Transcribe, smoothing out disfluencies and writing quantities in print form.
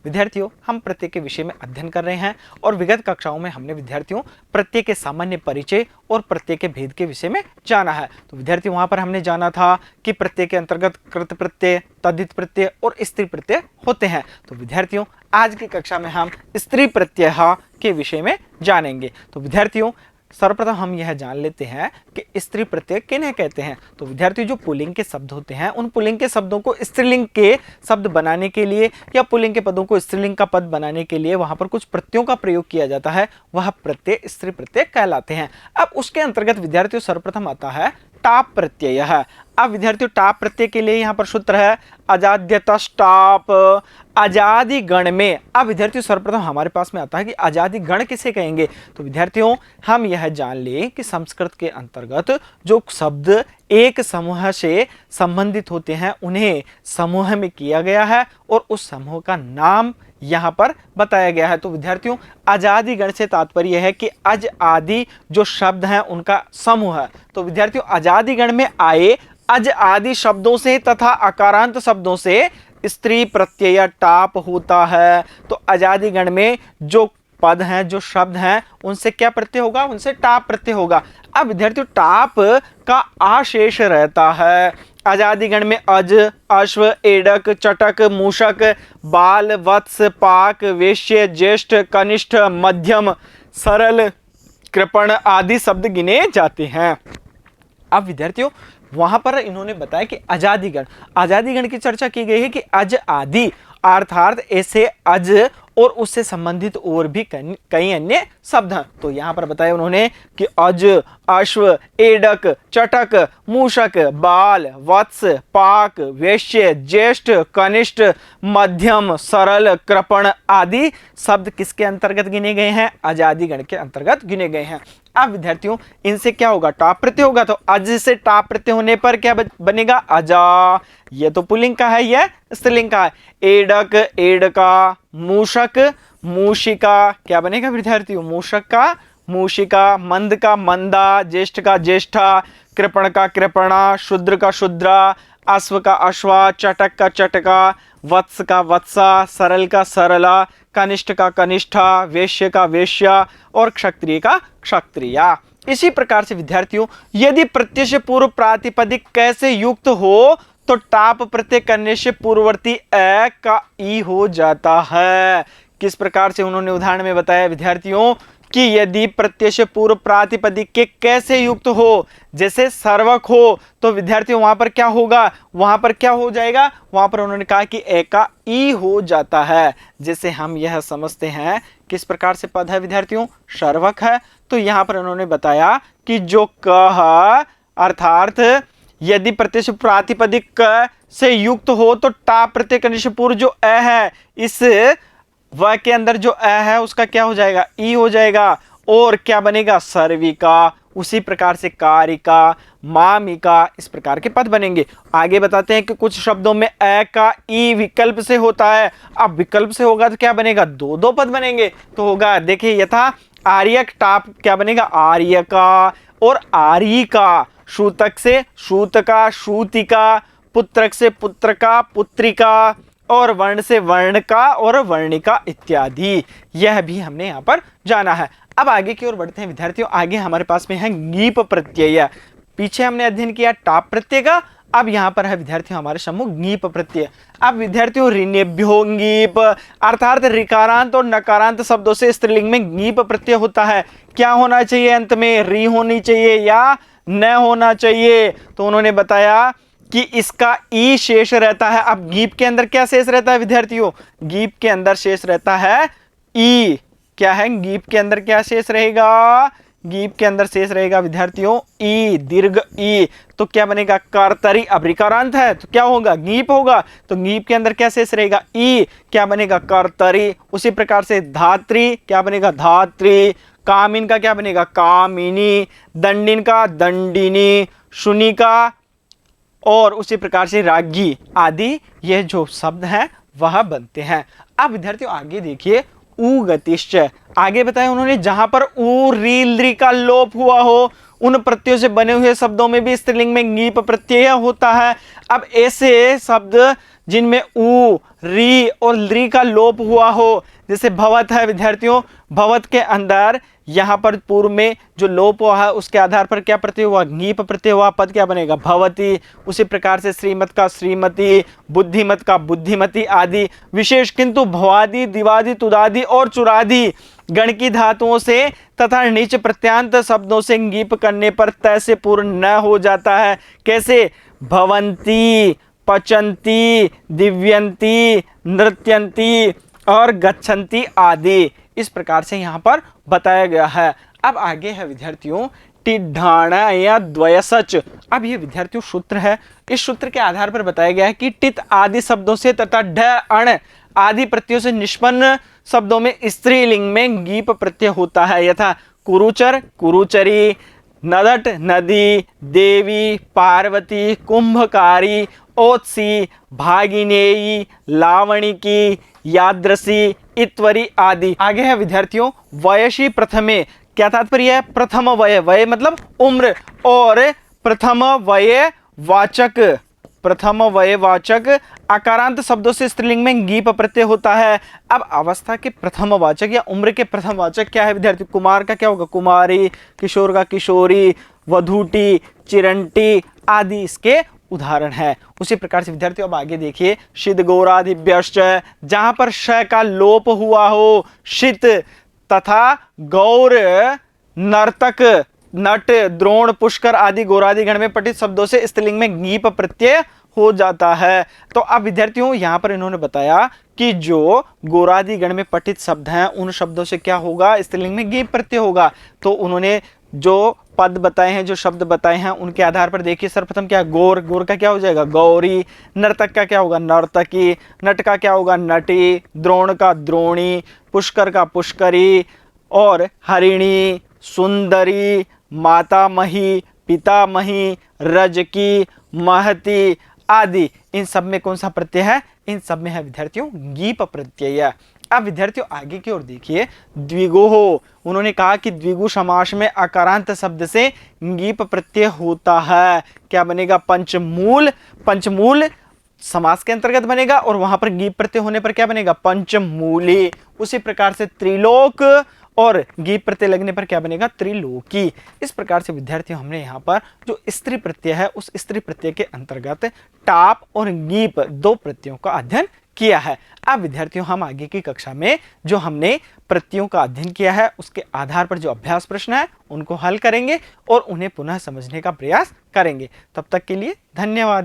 विद्यार्थियों, हम प्रत्यय के विषय में अध्ययन कर रहे हैं और विगत कक्षाओं में हमने विद्यार्थियों प्रत्यय के सामान्य परिचय और प्रत्यय के भेद के विषय में जाना है। तो विद्यार्थियों, वहां पर हमने जाना था कि प्रत्यय के अंतर्गत कृत प्रत्यय, तद्धित प्रत्यय और स्त्री प्रत्यय होते हैं। तो विद्यार्थियों, आज की कक्षा में हम स्त्री प्रत्यय के विषय में जानेंगे। तो विद्यार्थियों, सर्वप्रथम हम यह जान लेते हैं कि स्त्री प्रत्यय किन्हें कहते हैं। तो विद्यार्थियों, जो पुल्लिंग के शब्द होते हैं उन पुल्लिंग के शब्दों को स्त्रीलिंग के शब्द बनाने के लिए या पुल्लिंग के पदों को स्त्रीलिंग का पद बनाने के लिए वहां पर कुछ प्रत्ययों का प्रयोग किया जाता है, वह प्रत्यय स्त्री प्रत्यय कहलाते हैं। अब उसके अंतर्गत विद्यार्थियों सर्वप्रथम आता है टाप प्रत्यय। अब विद्यार्थियों, टाप प्रत्यय के लिए यहाँ पर सूत्र है अजाद्यतस्टाप, अजादि गण में। अब विद्यार्थियों, सर्वप्रथम हमारे पास में आता है कि अजादि गण किसे कहेंगे। तो विद्यार्थियों, हम यह जान लें कि संस्कृत के अंतर्गत जो शब्द एक समूह से संबंधित होते हैं उन्हें समूह में किया गया है और उस समूह का नाम यहाँ पर बताया गया है। तो विद्यार्थियों, अजादि गण से तात्पर्य है कि अज आदि जो शब्द हैं उनका समूह है। तो विद्यार्थियों, अजादि गण में आए अज आदि शब्दों से तथा अकारांत शब्दों से स्त्री प्रत्यय टाप होता है। तो अजादि गण में जो पद हैं, जो शब्द हैं, उनसे क्या प्रत्यय होगा? उनसे टाप प्रत्यय होगा। अब विद्यार्थियों, टाप का आशेष रहता है। अजादि गण में अज, अश्व, एडक, चटक, मूषक, बाल, वत्स, पाक, वेश्य, ज्येष्ठ, कनिष्ठ, मध्यम, सरल, कृपण आदि शब्द गिने जाते हैं। अब विद्यार्थियों, वहां पर इन्होंने बताया कि आजादी गण की चर्चा की गई है कि अज आदि अर्थात ऐसे अज और उससे संबंधित और भी कई अन्य शब्द हैं। तो यहां पर बताया उन्होंने कि अज, अश्व, एडक, चटक, मूषक, बाल, वत्स, पाक, वेश्य, ज्येष्ठ, कनिष्ठ, मध्यम, सरल, कृपण आदि शब्द किसके अंतर्गत गिने गए हैं? अजादि गण के अंतर्गत गिने गए हैं। अब विद्यार्थियों, इनसे क्या होगा? टाप प्रत्यय होगा। तो अज से टाप प्रत्यय होने पर क्या बनेगा? अजा। ये तो पुल्लिंग का है, यह स्त्रीलिंग का है। एडक, एडका, मूषक, मूषिका, क्या बनेगा विद्यार्थियों? मूषक का मूषिका, मंद का मंदा, ज्येष्ठ का ज्येष्ठा, कृपण का कृपणा, शूद्र का शूद्रा, अश्व का अश्वा, चटक का चटका, वत्स का वत्सा, सरल का सरला, कनिष्ठ का कनिष्ठा, वेश्य का वेश्या और क्षत्रिय का क्षत्रिया। इसी प्रकार से विद्यार्थियों, यदि प्रत्यय से पूर्व प्रातिपदिक कैसे युक्त हो तो टाप प्रत्यय करने से पूर्ववर्ती ए का ई हो जाता है। किस प्रकार से उन्होंने उदाहरण में बताया विद्यार्थियों कि यदि प्रत्यय से पूर्व प्रातिपदिक के कैसे युक्त हो, जैसे सर्वक हो, तो विद्यार्थियों वहां पर क्या होगा? वहां पर क्या हो जाएगा? वहां पर उन्होंने कहा कि ए का ई हो जाता है। जैसे हम यह समझते हैं किस प्रकार से पद है विद्यार्थियों? सर्वक है। तो यहां पर उन्होंने बताया कि जो क अर्थात यदि प्रत्यय से प्रातिपदिक क से युक्त हो तो टाप प्रत्यय करने से पूर्व जो ए है, इस व के अंदर जो अ है उसका क्या हो जाएगा? ई हो जाएगा। और क्या बनेगा? सर्विका। उसी प्रकार से कारिका, मामिका, इस प्रकार के पद बनेंगे। आगे बताते हैं कि कुछ शब्दों में अ का ई विकल्प से होता है। अब विकल्प से होगा तो क्या बनेगा? दो दो पद बनेंगे। तो होगा, देखिए, यथा आर्यक टाप क्या बनेगा? आर्यका और आर्यिका। सूतक से सूतका, सूतिका, पुत्रक से पुत्रका, पुत्रिका और वर्ण से वर्णका और वर्णिका इत्यादि। यह भी हमने यहाँ पर जाना है। अब आगे की ओर बढ़ते हैं विद्यार्थियों। आगे हमारे पास में है ङीप प्रत्यय। पीछे हमने अध्ययन किया टाप प्रत्यय का, अब यहाँ पर है विद्यार्थियों हमारे सम्मुख ङीप प्रत्यय। अब विद्यार्थियों, ऋणेभ्यो ङीप अर्थात ऋकारांत और नकारांत शब्दों से स्त्रीलिंग में ङीप प्रत्यय होता है। क्या होना चाहिए? अंत में री होनी चाहिए या न होना चाहिए? तो उन्होंने बताया कि इसका ई शेष रहता है। अब गीप के अंदर क्या शेष रहता है विद्यार्थियों? गीप के अंदर शेष रहता है ई। क्या है? गीप के अंदर क्या शेष रहेगा? गीप के अंदर शेष रहेगा विद्यार्थियों ई, दीर्घ ई। तो क्या बनेगा? कर्तरी। अब ऋकारांत है तो क्या होगा? गीप होगा। तो गीप के अंदर क्या शेष रहेगा? ई। क्या बनेगा? कर्तरी। उसी प्रकार से धात्री, क्या बनेगा? धात्री। कामिन का क्या बनेगा? कामिनी। दंडिन का दंडिनी। शुनिका और उसी प्रकार से राज्ञी आदि ये जो शब्द हैं वह बनते हैं। अब विद्यार्थियों आगे देखिए, उगतिश्च। आगे बताया उन्होंने जहां पर उ, री, लृ का लोप हुआ हो उन प्रत्ययों से बने हुए शब्दों में भी स्त्रीलिंग में ङीप प्रत्यय होता है। अब ऐसे शब्द जिनमें ऊ, री और ली का लोप हुआ हो, जैसे भवत है विद्यार्थियों, भवत के अंदर यहाँ पर पूर्व में जो लोप हुआ है उसके आधार पर क्या प्रत्यय हुआ, गीप प्रत्यय हुआ, पद क्या बनेगा, भवती। उसी प्रकार से श्रीमत का श्रीमती, बुद्धिमत का बुद्धिमती आदि। विशेष किंतु भवादि, दिवादि, तुदादि और चुरादि गण की धातुओं से तथा नीच प्रत्यांत शब्दों से गीप करने पर तय से पूर्ण न हो जाता है। कैसे, भवंती, पचंती, दिव्यंती, नृत्यंती और गच्छन्ति आदि। इस प्रकार से यहाँ पर बताया गया है। अब आगे है विद्यार्थियों टिड्ढाण या द्वयसच। अब ये विद्यार्थियों सूत्र है, इस सूत्र के आधार पर बताया गया है कि टित आदि शब्दों से तथा ढ अण आदि प्रत्ययों से निष्पन्न शब्दों में स्त्रीलिंग में गीप प्रत्यय होता है, यथा कुरुचर, कुरुचरी, नदट, नदी, देवी, पार्वती, कुंभकारी, ओत्सी, भागिनेयी, लावणिकी, यादृशी, इत्वरी आदि। आगे है विद्यार्थियों वयसी प्रथमे। क्या तात्पर्य है, प्रथम वय, वय मतलब उम्र, और प्रथम वय वाचक, प्रथम वय वाचक आकारांत शब्दों से स्त्रीलिंग में गीप प्रत्यय होता है। अब अवस्था के प्रथम वाचक या उम्र के प्रथम वाचक क्या है विद्यार्थी, कुमार का क्या होगा, कुमारी, किशोर का किशोरी, वधूटी, चिरंटी आदि इसके उदाहरण है। उसी प्रकार से विद्यार्थियों अब आगे देखिए शीत गौरादिभ्यश्च, जहां पर श का लोप हुआ हो, शीत तथा गौर, नर्तक, नट, द्रोण, पुष्कर आदि गौरादि गण में पठित शब्दों से स्त्रीलिंग में गीप प्रत्यय हो जाता है। तो अब विद्यार्थियों यहां पर इन्होंने बताया कि जो गौरादि गण में पठित शब्द हैं उन शब्दों से क्या होगा, स्त्रीलिंग में गीप प्रत्यय होगा। तो उन्होंने जो पद बताए हैं, जो शब्द बताए हैं, उनके आधार पर देखिए सर्वप्रथम क्या, गौर, गौर का क्या हो जाएगा, गौरी, नर्तक का क्या होगा, नर्तकी, नट का क्या होगा, नटी, द्रोण का द्रोणी, पुष्कर का पुष्करी, और हरिणी, सुंदरी, मातामही, पितामही, रजकी, महती आदि। इन सब में कौन सा प्रत्यय है, इन सब में है विद्यार्थियों गीप प्रत्यय। अब विद्यार्थियों आगे की ओर देखिए द्विगुः। उन्होंने कहा कि द्विगु समास में आकारांत शब्द से गीप प्रत्यय होता है। क्या बनेगा, पंचमूल, पंचमूल समास के अंतर्गत बनेगा, और वहां पर गीप प्रत्यय होने पर क्या बनेगा, पंचमूली। उसी प्रकार से त्रिलोक और गीप प्रत्यय लगने पर क्या बनेगा, त्रिलोकी। इस प्रकार से विद्यार्थियों हमने यहाँ पर जो स्त्री प्रत्यय है उस स्त्री प्रत्यय के अंतर्गत टाप और गीप दो प्रत्ययों का अध्ययन किया है। अब विद्यार्थियों हम आगे की कक्षा में जो हमने प्रत्ययों का अध्ययन किया है उसके आधार पर जो अभ्यास प्रश्न है उनको हल करेंगे और उन्हें पुनः समझने का प्रयास करेंगे। तब तक के लिए धन्यवाद।